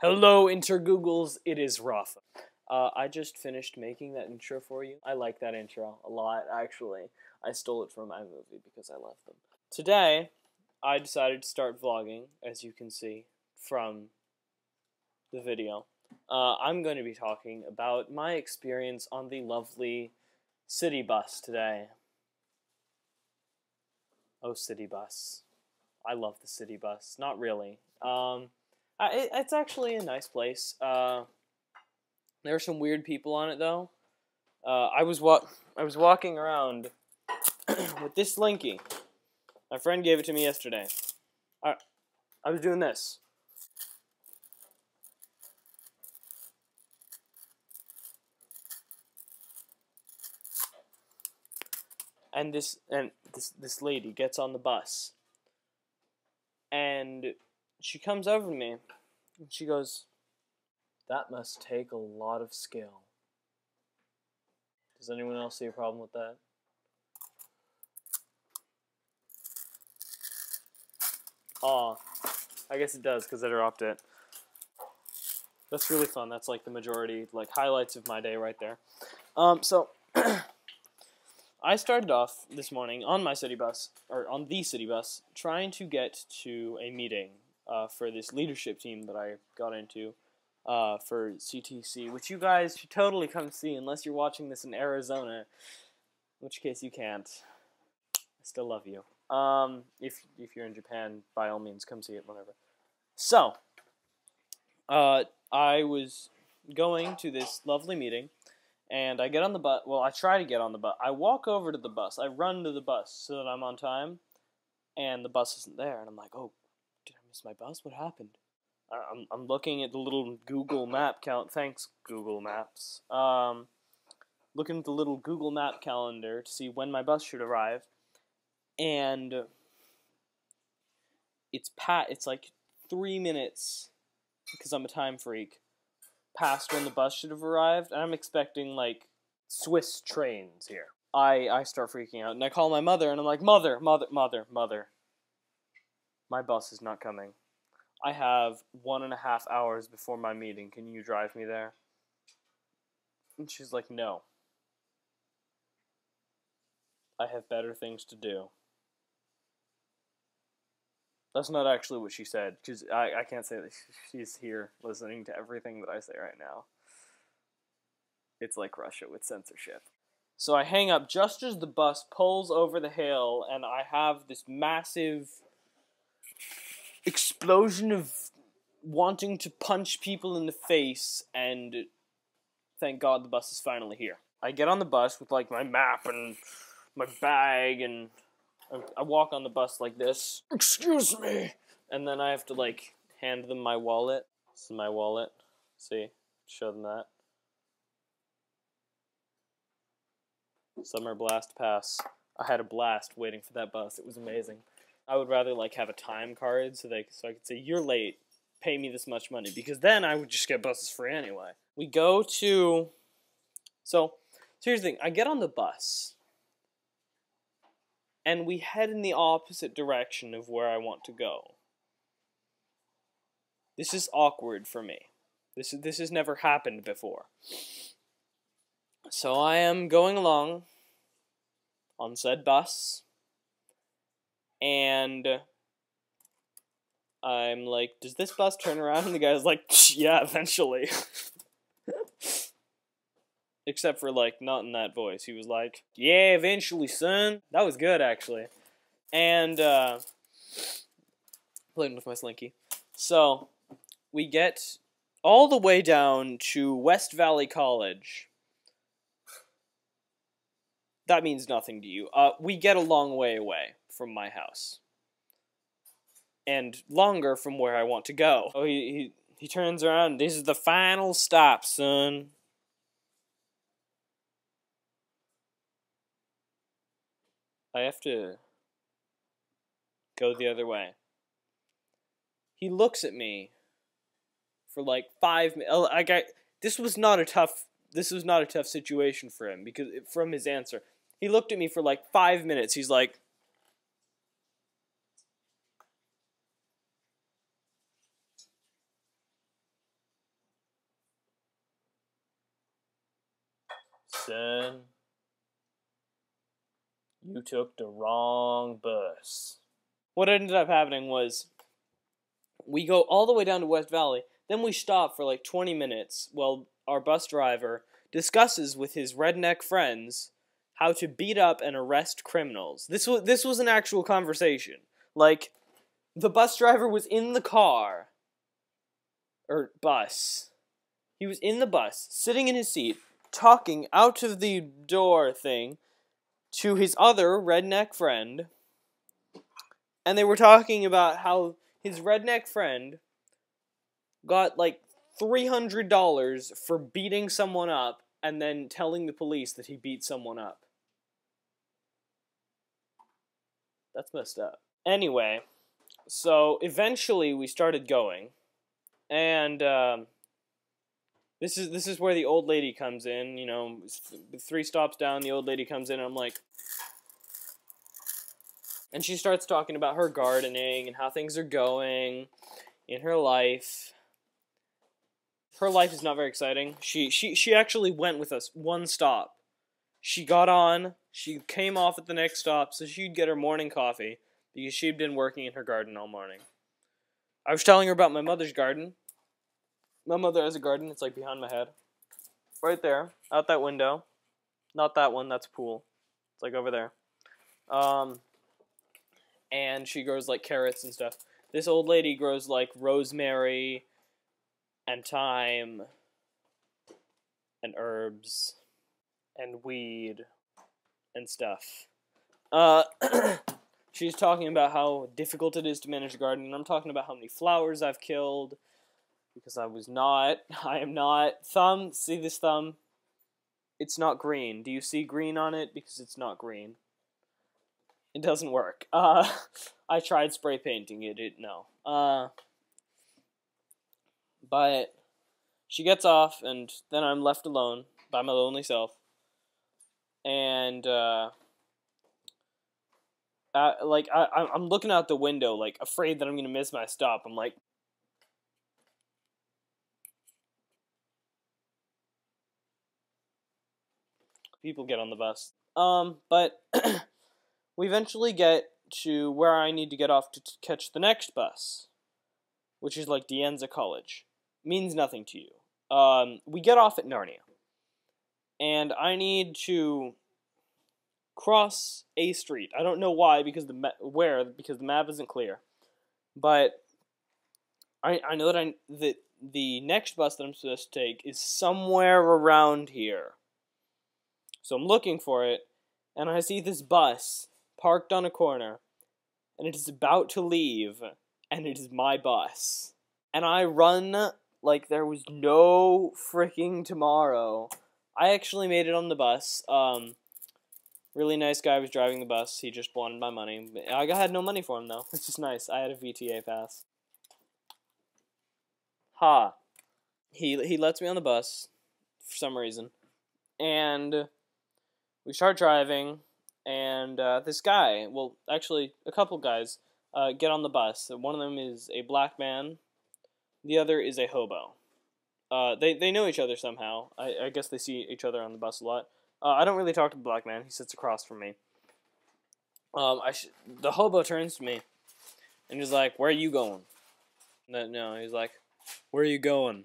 Hello, Intergoogles, it is Rafa. I just finished making that intro for you. I like that intro a lot, actually. I stole it from iMovie because I love them. Today, I decided to start vlogging, as you can see from the video. I'm going to be talking about my experience on the lovely city bus today. Oh, city bus. I love the city bus. Not really. It's actually a nice place. There are some weird people on it, though. I was walking around with this Slinky. My friend gave it to me yesterday. I was doing this. And this lady gets on the bus. And she comes over to me, and she goes, "That must take a lot of skill." Does anyone else see a problem with that? Aw, I guess it does, because I dropped it. That's really fun. That's like the majority, like, highlights of my day right there. So, I started off this morning on my city bus, or on the city bus, trying to get to a meeting for this leadership team that I got into for CTC, which you guys should totally come see unless you're watching this in Arizona, in which case you can't. I still love you. If you're in Japan, by all means, come see it whenever. So, I was going to this lovely meeting, and I get on the bus. Well, I try to get on the bus. I walk over to the bus. I run to the bus so that I'm on time, and the bus isn't there. And I'm like, oh, did I miss my bus? What happened? I'm looking at the little Google Map count. Thanks, Google Maps. Looking at the little Google Map calendar to see when my bus should arrive, and it's like 3 minutes, because I'm a time freak, past when the bus should have arrived, and I'm expecting, like, Swiss trains here. I start freaking out, and I call my mother, and I'm like, Mother, my bus is not coming. I have 1.5 hours before my meeting. Can you drive me there? And she's like, no. I have better things to do. That's not actually what she said, because I can't say that she's here listening to everything that I say right now. It's like Russia with censorship. So I hang up just as the bus pulls over the hill, and I have this massive explosion of wanting to punch people in the face, and thank God the bus is finally here. I get on the bus with, like, my map and my bag, and I walk on the bus like this. Excuse me! And then I have to, like, hand them my wallet. This is my wallet. See? Show them that. Summer Blast Pass. I had a blast waiting for that bus. It was amazing. I would rather, like, have a time card so I could say, you're late, pay me this much money, because then I would just get buses free anyway. We go to... So here's the thing. I get on the bus, and we head in the opposite direction of where I want to go. This is awkward for me. This has never happened before. So I am going along on said bus, and I'm like, does this bus turn around? And the guy's like, yeah, eventually. Except for, like, not in that voice. He was like, yeah, eventually, son. That was good, actually. And, playing with my Slinky. So, we get all the way down to West Valley College. That means nothing to you. We get a long way away from my house. And longer from where I want to go. Oh, he turns around. This is the final stop, son. I have to go the other way. He looks at me for like 5 minutes. This was not a tough situation for him, because from his answer, he looked at me for like 5 minutes. He's like, Son, you took the wrong bus. What ended up happening was, we go all the way down to West Valley, then we stop for like 20 minutes while our bus driver discusses with his redneck friends how to beat up and arrest criminals. This was an actual conversation. Like, the bus driver was in the car, or bus. He was in the bus, sitting in his seat, talking out of the door thing to his other redneck friend, and they were talking about how his redneck friend got like $300 for beating someone up and then telling the police that he beat someone up. That's messed up. Anyway, so eventually we started going, and this is where the old lady comes in. You know, 3 stops down, the old lady comes in, and I'm like, and she starts talking about her gardening and how things are going in her life. Her life is not very exciting. She actually went with us 1 stop. She got on, she came off at the next stop so she'd get her morning coffee because she'd been working in her garden all morning. I was telling her about my mother's garden. My mother has a garden, it's like behind my head. Right there, out that window. Not that one, that's a pool. It's like over there. And she grows like carrots and stuff. This old lady grows like rosemary and thyme and herbs and weed and stuff. She's talking about how difficult it is to manage a garden, and I'm talking about how many flowers I've killed, because I am not. Thumb, see this thumb? It's not green. Do you see green on it? Because it's not green. It doesn't work. I tried spray painting it, no. But she gets off, and then I'm left alone by my lonely self. And, I'm looking out the window, like, afraid that I'm gonna miss my stop. I'm like, people get on the bus. But we eventually get to where I need to get off to catch the next bus, which is like Dienza College. Means nothing to you. We get off at Narnia, and I need to cross a street. I don't know why, because the map isn't clear. But I know that the next bus that I'm supposed to take is somewhere around here. So I'm looking for it, and I see this bus parked on a corner, and it is about to leave, and it is my bus. And I run like there was no freaking tomorrow. I actually made it on the bus. Really nice guy was driving the bus. He just wanted my money. I had no money for him, though, which is nice. I had a VTA pass. Ha. He lets me on the bus for some reason. And we start driving, and this guy, well, actually, a couple guys, get on the bus. One of them is a black man. The other is a hobo. They know each other somehow. I guess they see each other on the bus a lot. I don't really talk to the black man. He sits across from me. The hobo turns to me, and he's like, "Where are you going?" No, he's like, "Where are you going?"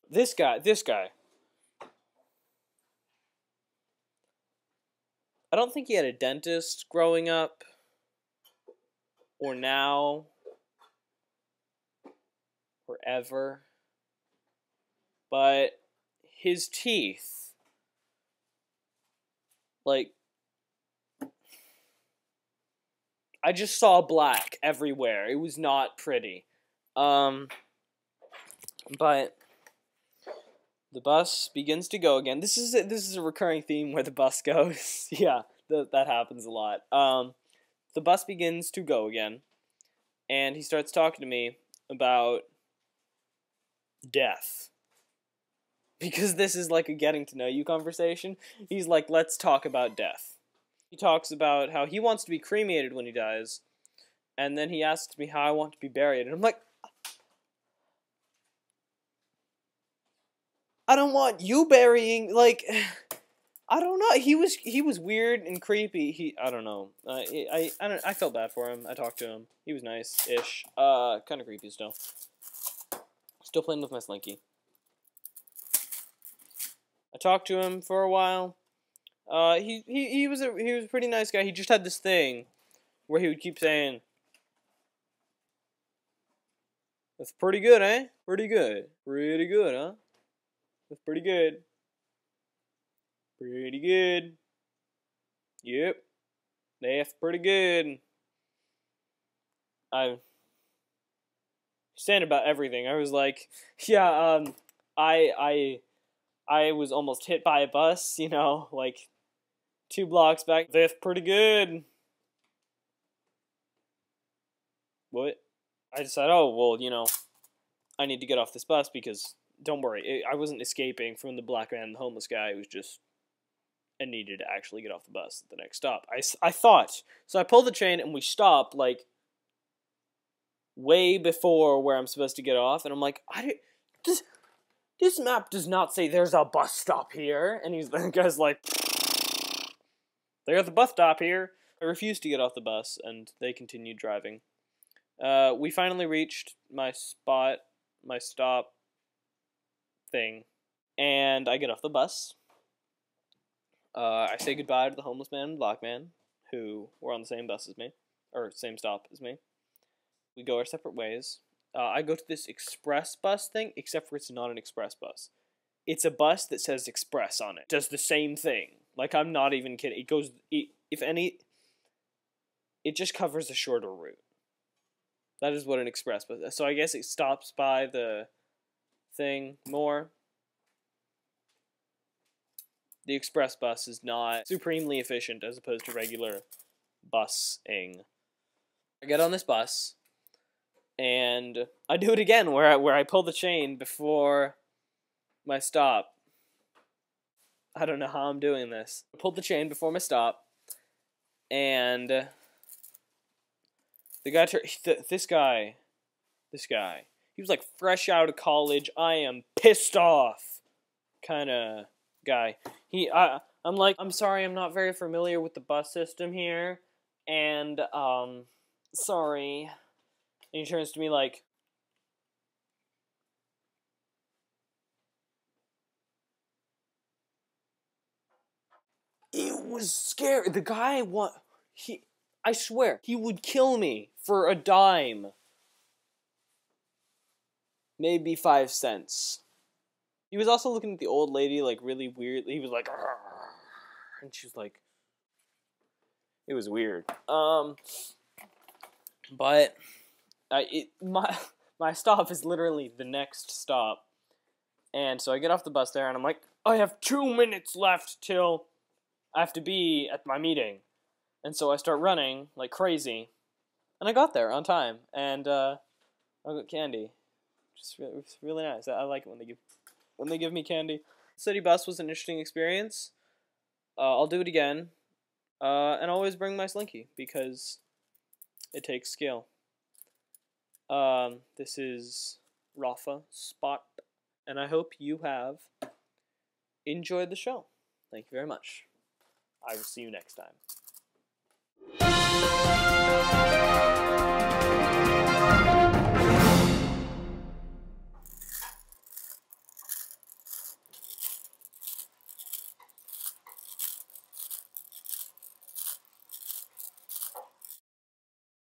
This guy. I don't think he had a dentist growing up, or now, or ever. But his teeth, like, I just saw black everywhere. It was not pretty. But the bus begins to go again. This is a recurring theme where the bus goes. Yeah, that happens a lot. The bus begins to go again, and he starts talking to me about death. Because this is like a getting to know you conversation. He's like, let's talk about death. He talks about how he wants to be cremated when he dies, and then he asks me how I want to be buried, and I'm like, I don't want you burying, like, I don't know. He was weird and creepy. I don't know. I felt bad for him. I talked to him. He was nice-ish. Kind of creepy still. Still playing with my Slinky. I talked to him for a while. He was a pretty nice guy. He just had this thing where he would keep saying, "That's pretty good, eh? Pretty good. Pretty good, huh? That's pretty good. Pretty good. Yep. That's pretty good." I saying about everything. I was like, yeah, I was almost hit by a bus, you know, like 2 blocks back. That's pretty good. What? I decided, oh, well, you know, I need to get off this bus because, don't worry, I wasn't escaping from the black man and the homeless guy. It was just, I needed to actually get off the bus at the next stop. I thought. So I pulled the chain and we stopped, like, way before where I'm supposed to get off. And I'm like, this map does not say there's a bus stop here. And the guy's like, there's a bus stop here. I refused to get off the bus, and they continued driving. We finally reached my stop thing, and I get off the bus. I say goodbye to the homeless man and black man, who were on the same bus as me, or same stop as me. We go our separate ways. I go to this express bus thing, except for it's not an express bus. It's a bus that says express on it. Does the same thing. Like, I'm not even kidding. It goes, if any, it just covers a shorter route. That is what an express bus is. So I guess it stops by the thing more. The express bus is not supremely efficient as opposed to regular busing. I get on this bus, and I do it again where I pull the chain before my stop. I don't know how I'm doing this. I pulled the chain before my stop, and the guy, this guy, he was like fresh out of college. I am pissed off kind of guy. I'm like, I'm sorry, I'm not very familiar with the bus system here, and sorry. And he turns to me like, it was scary. The guy I swear, he would kill me for a dime. Maybe 5 cents. He was also looking at the old lady, like, really weird. He was like, "Argh." And she was like, it was weird. But my stop is literally the next stop. And so I get off the bus there, and I'm like, I have 2 minutes left till I have to be at my meeting. And so I start running like crazy, and I got there on time, and I got candy. It's really nice. I like it when they give me candy. City bus was an interesting experience. I'll do it again, and always bring my Slinky because it takes skill. This is Rafa Spot, and I hope you have enjoyed the show. Thank you very much. I will see you next time.